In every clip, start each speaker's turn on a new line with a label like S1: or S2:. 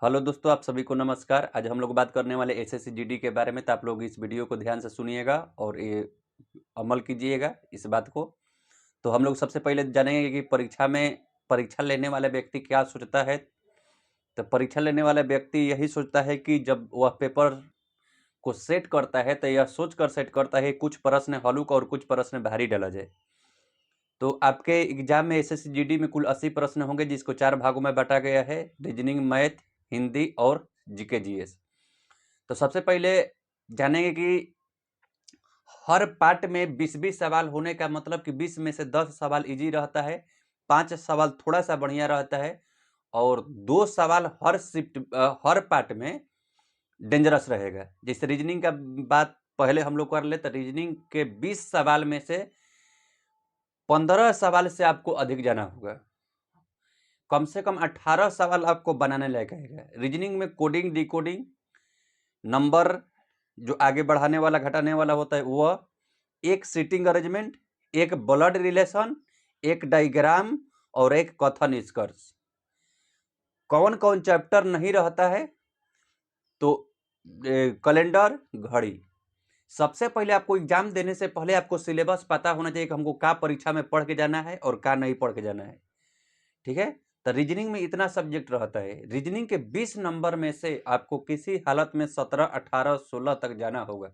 S1: Hello दोस्तों, आप सभी को नमस्कार। आज हम लोग बात करने वाले एसएससी जीडी के बारे में। तो आप लोग इस वीडियो को ध्यान से सुनिएगा और ये अमल कीजिएगा इस बात को। तो हम लोग सबसे पहले जानेंगे कि परीक्षा लेने वाला व्यक्ति क्या सोचता है। तो परीक्षा लेने वाला व्यक्ति यही सोचता है कि जब वह पेपर को सेट करता है तो यह सोच कर सेट करता है कुछ प्रश्न हल्लुक और कुछ प्रश्न भारी डाला जाए। तो आपके एग्जाम में एसएससी जीडी में कुल 80 प्रश्न होंगे, जिसको 4 भागों में बांटा गया है: रीजनिंग, मैथ, हिंदी और जीके जीएस। तो सबसे पहले जानेंगे कि हर पार्ट में 20-20 सवाल होने का मतलब कि 20 में से 10 सवाल इजी रहता है, 5 सवाल थोड़ा सा बढ़िया रहता है और 2 सवाल हर पार्ट में डेंजरस रहेगा। जैसे रीजनिंग का बात पहले हम लोग कर ले, तो रीजनिंग के 20 सवाल में से 15 सवाल से आपको अधिक जाना होगा। कम से कम 18 सवाल आपको बनाने लायक आएगा। रीजनिंग में कोडिंग, डिकोडिंग, नंबर जो आगे बढ़ाने वाला घटाने वाला होता है वह, एक सीटिंग अरेंजमेंट, एक ब्लड रिलेशन, एक डायग्राम और एक कथन निष्कर्ष। कौन कौन चैप्टर नहीं रहता है? तो कैलेंडर, घड़ी। सबसे पहले आपको एग्जाम देने से पहले आपको सिलेबस पता होना चाहिए कि हमको क्या परीक्षा में पढ़ के जाना है और क्या नहीं पढ़ के जाना है। ठीक है। तो रीजनिंग में इतना सब्जेक्ट रहता है। रीजनिंग के 20 नंबर में से आपको किसी हालत में 17, 18, 16 तक जाना होगा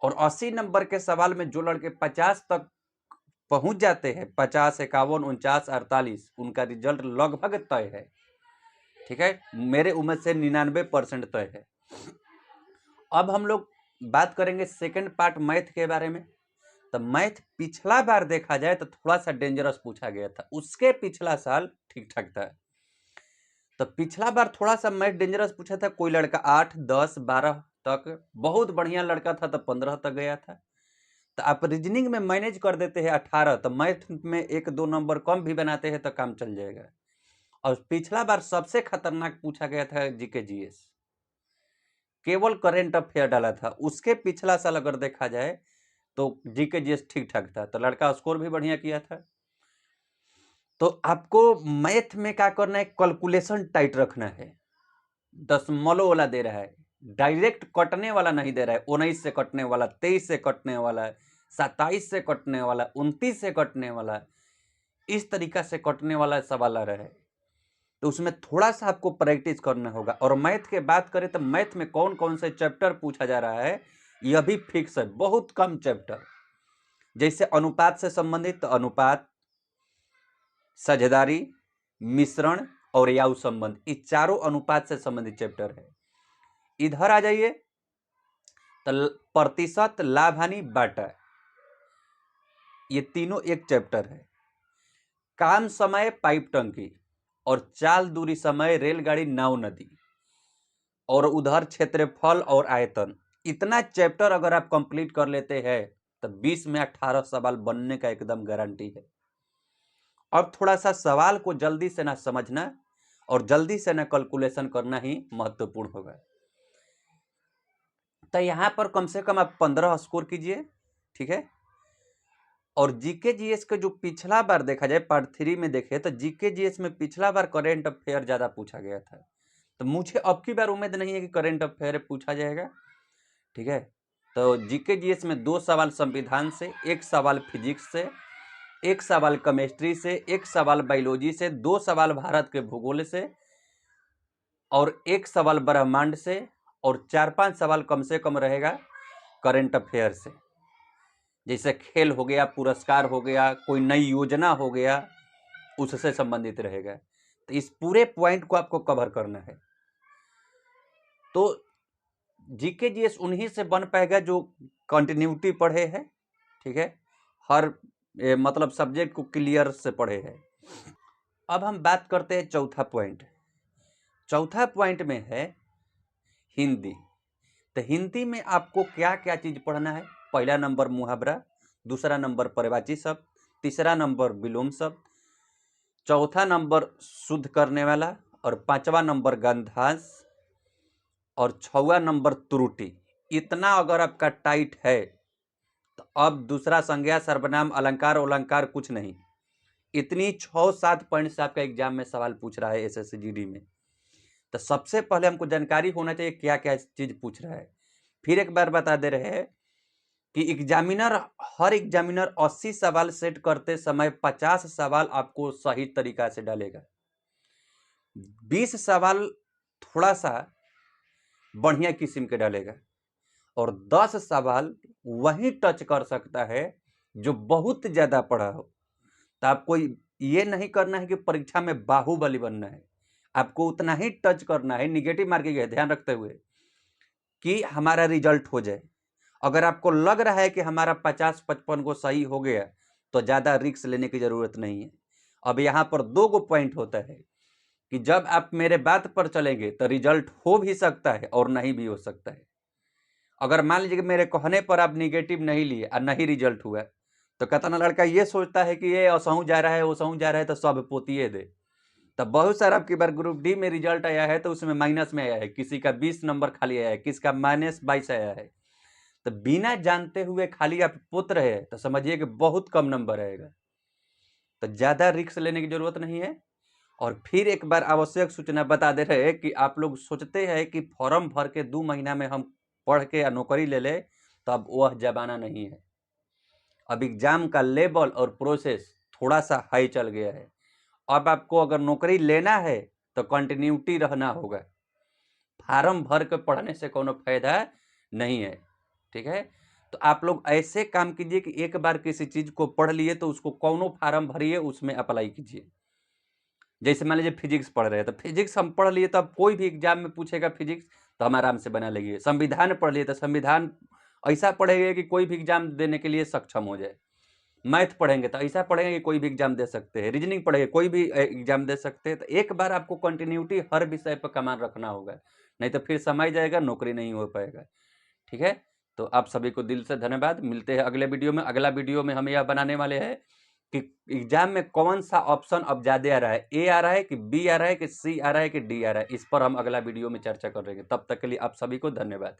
S1: और 80 नंबर के सवाल में जो लड़के 50 तक पहुंच जाते हैं, 50, 51, 49, 48, उनका रिजल्ट लगभग तय है। ठीक है, मेरे उम्र से 99% तय है। अब हम लोग बात करेंगे सेकंड पार्ट मैथ के बारे में। तो मैथ पिछला बार देखा जाए तो थोड़ा सा डेंजरस पूछा गया था, उसके पिछला साल ठीक ठाक था। तो पिछला बार थोड़ा सा मैथ डेंजरस पूछा था। कोई लड़का 8, 10, 12 तक, बहुत बढ़िया लड़का था तो 15 तक गया था। तो आप रीजनिंग में मैनेज कर देते हैं 18, तो मैथ में 1-2 नंबर कम भी बनाते हैं तो काम चल जाएगा। और पिछला बार सबसे खतरनाक पूछा गया था जीके जीएस, केवल करेंट अफेयर डाला था। उसके पिछला साल अगर देखा जाए तो जीके जीएस ठीक ठाक था, तो लड़का स्कोर भी बढ़िया किया था। तो आपको मैथ में क्या करना है? कैलकुलेशन टाइट रखना है। दशमलव वाला दे रहा है, डायरेक्ट कटने वाला नहीं दे रहा है। 19 से कटने वाला, 23 से कटने वाला, 27 से कटने वाला, 29 से कटने वाला, इस तरीका से कटने वाला सवाल आ रहा है। तो उसमें थोड़ा सा आपको प्रैक्टिस करना होगा। और मैथ के बात करें तो मैथ में कौन कौन से चैप्टर पूछा जा रहा है यह भी फिक्स है। बहुत कम चैप्टर, जैसे अनुपात से संबंधित अनुपात, साझेदारी, मिश्रण और याव संबंध, ये चारों अनुपात से संबंधित चैप्टर है। इधर आ जाइए तो प्रतिशत, लाभ, हानि, बाटा, ये तीनों एक चैप्टर है। काम समय, पाइप टंकी और चाल दूरी समय, रेलगाड़ी, नाव, नदी, और उधर क्षेत्रफल और आयतन। इतना चैप्टर अगर आप कंप्लीट कर लेते हैं तो 20 में 18 सवाल बनने का एकदम गारंटी है। अब थोड़ा सा सवाल को जल्दी से ना समझना और जल्दी से ना कैलकुलेशन करना ही महत्वपूर्ण होगा। तो यहां पर कम से कम आप 15 स्कोर कीजिए। ठीक है। और जीके जीएस के जो पिछला बार देखा जाए पार्ट 3 में देखे तो जीके जीएस में पिछला बार करेंट अफेयर ज्यादा पूछा गया था। तो मुझे अब की बार उम्मीद नहीं है कि करेंट अफेयर पूछा जाएगा। ठीक है। तो जीके जीएस में 2 सवाल संविधान से, 1 सवाल फिजिक्स से, 1 सवाल केमिस्ट्री से, 1 सवाल बायोलॉजी से, 2 सवाल भारत के भूगोल से और 1 सवाल ब्रह्मांड से और 4-5 सवाल कम से कम रहेगा करेंट अफेयर से। जैसे खेल हो गया, पुरस्कार हो गया, कोई नई योजना हो गया, उससे संबंधित रहेगा। तो इस पूरे पॉइंट को आपको कवर करना है। तो जीके जीएस उन्हीं से बन पाएगा जो कंटिन्यूटी पढ़े हैं। ठीक है, हर मतलब सब्जेक्ट को क्लियर से पढ़े हैं। अब हम बात करते हैं चौथा पॉइंट। चौथा पॉइंट में है हिंदी। तो हिंदी में आपको क्या क्या चीज पढ़ना है? पहला नंबर मुहावरा, दूसरा नंबर पर्यायवाची शब्द, तीसरा नंबर विलोम शब्द, चौथा नंबर शुद्ध करने वाला और 5वां नंबर गंधांश और 6वां नंबर त्रुटि। इतना अगर आपका टाइट है तो अब दूसरा संज्ञा, सर्वनाम, अलंकार अलंकार कुछ नहीं। इतनी 6-7 पॉइंट से आपका एग्जाम में सवाल पूछ रहा है एसएससी जीडी में। तो सबसे पहले हमको जानकारी होना चाहिए क्या क्या चीज पूछ रहा है। फिर एक बार बता दे रहे हैं कि हर एग्जामिनर 80 सवाल सेट करते समय 50 सवाल आपको सही तरीका से डालेगा, 20 सवाल थोड़ा सा बढ़िया किस्म के डालेगा और 10 सवाल वही टच कर सकता है जो बहुत ज्यादा पढ़ा हो। तो आपको ये नहीं करना है कि परीक्षा में बाहुबली बनना है, आपको उतना ही टच करना है, निगेटिव मार्किंग है, ध्यान रखते हुए कि हमारा रिजल्ट हो जाए। अगर आपको लग रहा है कि हमारा 50-55 को सही हो गया तो ज्यादा रिस्क लेने की जरूरत नहीं है। अब यहाँ पर 2 गो पॉइंट होता है कि जब आप मेरे बात पर चलेंगे तो रिजल्ट हो भी सकता है और नहीं भी हो सकता है। अगर मान लीजिए कि मेरे कहने पर आप निगेटिव नहीं लिए और नहीं रिजल्ट हुआ तो कितना लड़का ये सोचता है कि ये असहू जा रहा है वो जा रहा है तो सब पोतिए दे। तब बहुत सारा आपकी बार ग्रुप डी में रिजल्ट आया है तो उसमें माइनस में आया है, किसी का 20 नंबर खाली आया है, किसी का -22 आया है। तो बिना जानते हुए खाली आप पोत रहे हैं तो समझिए कि बहुत कम नंबर आएगा। तो ज्यादा रिस्क लेने की जरूरत नहीं है। और फिर एक बार आवश्यक सूचना बता दे रहे हैं कि आप लोग सोचते हैं कि फॉर्म भर के 2 महीना में हम पढ़ के नौकरी ले ले, तो अब वह जमाना नहीं है। अब एग्जाम का लेवल और प्रोसेस थोड़ा सा हाई चल गया है। अब आपको अगर नौकरी लेना है तो कंटिन्यूटी रहना होगा, फार्म भर के पढ़ने से कोनो फायदा नहीं है। ठीक है, तो आप लोग ऐसे काम कीजिए कि एक बार किसी चीज को पढ़ लिए तो उसको कोनो फार्म भरिए, उसमें अप्लाई कीजिए। जैसे मान लीजिए फिजिक्स पढ़ रहे हैं तो फिजिक्स हम पढ़ लिए, तो अब कोई भी एग्जाम में पूछेगा फिजिक्स तो हम आराम से बना लेंगे। संविधान पढ़ लिए तो संविधान ऐसा पढ़ेंगे कि कोई भी एग्जाम देने के लिए सक्षम हो जाए। मैथ पढ़ेंगे तो ऐसा पढ़ेंगे कि कोई भी एग्जाम दे सकते हैं। रीजनिंग पढ़ेंगे कोई भी एग्जाम दे सकते हैं। तो एक बार आपको कंटिन्यूटी हर विषय पर कमान रखना होगा, नहीं तो फिर समय जाएगा, नौकरी नहीं हो पाएगा। ठीक है, तो आप सभी को दिल से धन्यवाद। मिलते हैं अगले वीडियो में। अगला वीडियो में हम यह बनाने वाले हैं कि एग्जाम में कौन सा ऑप्शन अब ज्यादा आ रहा है, ए आ रहा है कि बी आ रहा है कि सी आ रहा है कि डी आ रहा है। इस पर हम अगला वीडियो में चर्चा करेंगे। तब तक के लिए आप सभी को धन्यवाद।